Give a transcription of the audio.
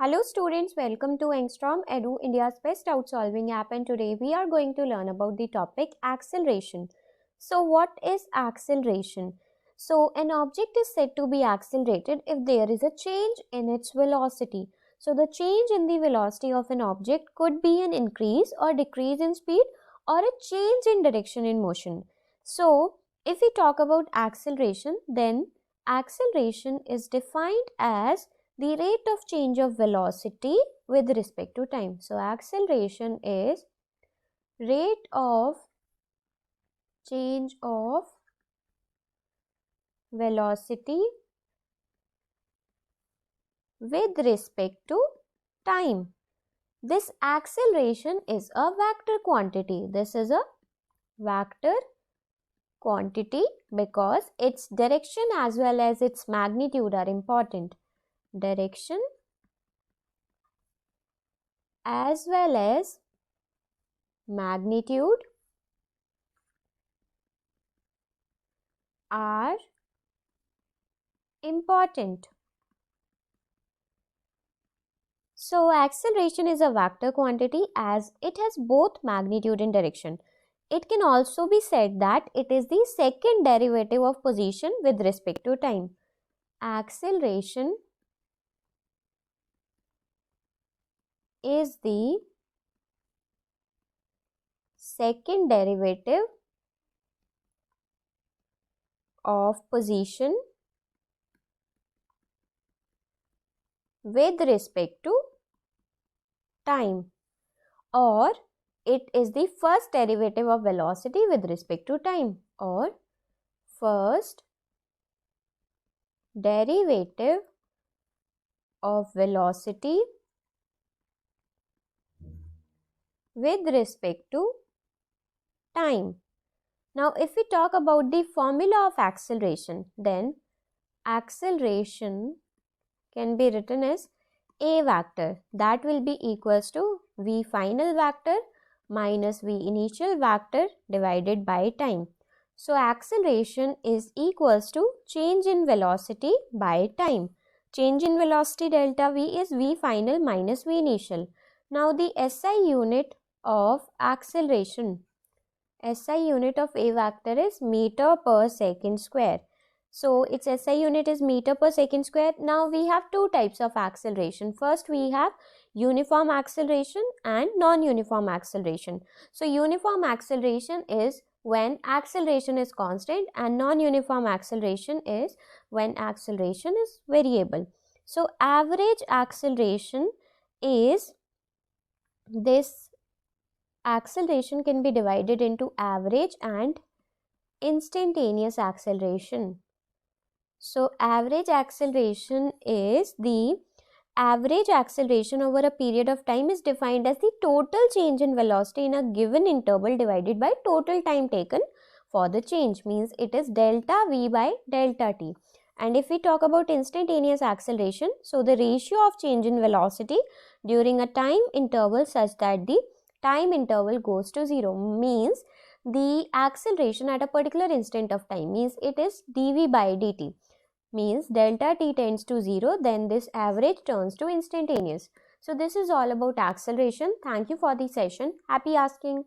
Hello students, welcome to Angstrom Edu, India's best doubt solving app, and today we are going to learn about the topic acceleration. So what is acceleration? So an object is said to be accelerated if there is a change in its velocity. So the change in the velocity of an object could be an increase or decrease in speed or a change in direction in motion. So if we talk about acceleration, then acceleration is defined as the rate of change of velocity with respect to time. So acceleration is rate of change of velocity with respect to time. This acceleration is a vector quantity. This is a vector quantity because its direction as well as its magnitude are important. Direction as well as magnitude are important. So acceleration is a vector quantity as it has both magnitude and direction. It can also be said that it is the second derivative of position with respect to time. Acceleration is the second derivative of position with respect to time, or it is the first derivative of velocity with respect to time, or first derivative of velocity with respect to time. Now if we talk about the formula of acceleration, then acceleration can be written as a vector, that will be equals to v final vector minus v initial vector divided by time. So acceleration is equals to change in velocity by time. Change in velocity delta v is v final minus v initial. Now the SI unit of acceleration, SI unit of a vector is meter per second square. So its SI unit is meter per second square. Now we have two types of acceleration. First we have uniform acceleration and non-uniform acceleration. So uniform acceleration is when acceleration is constant, and non-uniform acceleration is when acceleration is variable. So average acceleration is, this acceleration can be divided into average and instantaneous acceleration. So average acceleration is the average acceleration over a period of time is defined as the total change in velocity in a given interval divided by total time taken for the change, means it is delta v by delta t. And if we talk about instantaneous acceleration, so the ratio of change in velocity during a time interval such that the time interval goes to 0, means the acceleration at a particular instant of time, means it is dv by dt, means delta t tends to 0, then this average turns to instantaneous. So this is all about acceleration. Thank you for the session. Happy asking.